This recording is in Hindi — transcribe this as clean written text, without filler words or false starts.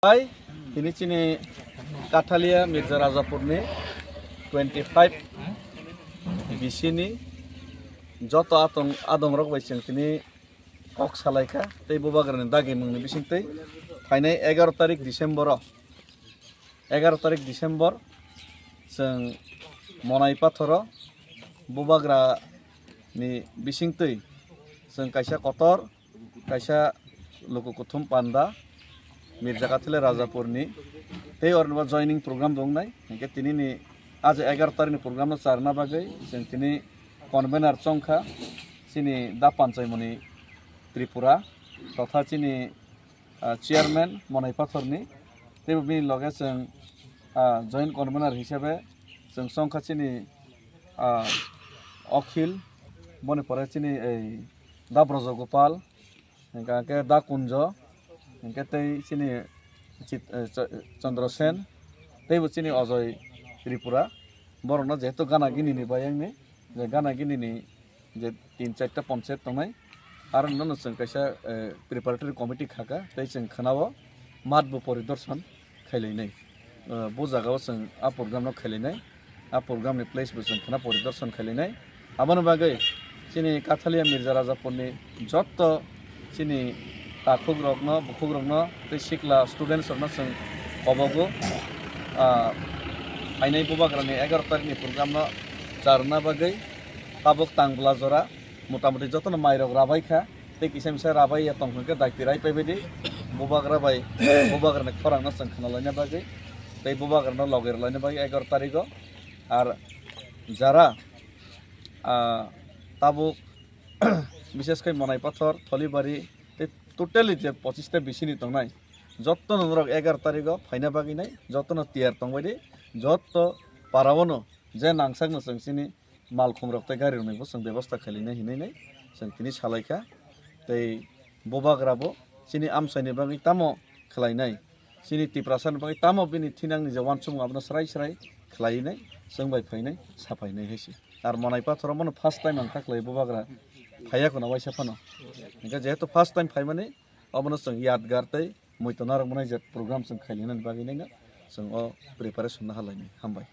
Hai, ini cini Kathalia Mirza Rajapurni 25 di sini joto adong rok baising tini kok salaika tei bobagran dagi mungni bising tei fainai 11 tarik Desember 11 tarik Desember seng monai pathoro bobagra ni bising tei seng kaisa kotor kaisa loko kuthum panda Mirza Kathalia Rajapurni tei ornba joining program dongnai hingke tini ni आज 11 तारिखनि प्रग्राम चारना बागै जों तिनि कन्भेनार चंखा चिनि दा पान्चायमनि त्रिपुरा तथा चिनि चेयरमैन मनाई पाथरनि तेबो बिनि लगे जों जॉइंट कन्भेनार हिसाबै जों चंखा चिनि अखिल बने परे चिनि दा ब्रजगोपाल हिंके दा कुंज हिंके तै चिनि चंद्रसेन तेबो चिनि अजय त्रिपुरा बरना जेहेतु गाना गिनी बायंनि जे गाना गिनी जे 3-4 पंचायत तंनाय आरो नन जों कैसा प्रिपारेटरि कमिटि खाका तै जों खनाबो मातबो परिदर्शन खालायनाय बो जागाव जों आ प्रोग्रामनो खालायनाय आ प्रोग्रामनि प्लेसबो जों खना परिदर्शन खालायनाय आबानो बागै चिनि काथालिया मिर्जा राजापुरनि जत्त चिनि ताखुग्रग्न बुखुग्रग्न तै सिखला स्टुडेन्टसरनो जों अबागो फाइनाय बोबाग्रानि 11 तारिखनि प्रग्रामनो चारना बागै ताबुक तांब्ला जरा मोटामोटी जतन माइरक राबायखा तै किसामसा राबाय तंखनके दायतिराय पाइबायदि बोबाग्रा बाय बोबाग्रानि खरांना जों खोनालायना बागै तै बोबाग्रानो लगेरलायना बागै 11 तारिखो आर जारा ताबुक विशेषकै मनाई पाथर थलिबारी तै टोटली जे 25 ता बिसिनि तंनाय जत्तन नरक 11 तारिखो फाइना बागिनाय जत्तन तियार तंबायदि जत्त पारावनो जे नांसागनो जों सिनि माल खमरक्ताय गारि रनायबो जों बेबस्था खालायनो हिनायनाय जों तिनि सालायखा तै बोबाग्राबो सिनि आमसायनि बागै तामो खालायनाय सिनि तिप्रासानि बागै तामो बिनि थिनांनि जे वानसुम आबनो स्राय स्राय खालायनाय जों बाय फायनाय साफायनाय हैसि आर मनाय पाथराव मनो फार्स्ट टाइम आं खाख्लाय बोबाग्रा फायाखोना वाइसा फानो इनका जेहेतु फार्स्ट टाइम फाय माने अबनो जों यादगार तै मैतनार मनाय जे प्रोग्राम जों खालायनानै बागैनायना जों प्रिपारेसन हालायनाय हामबाय।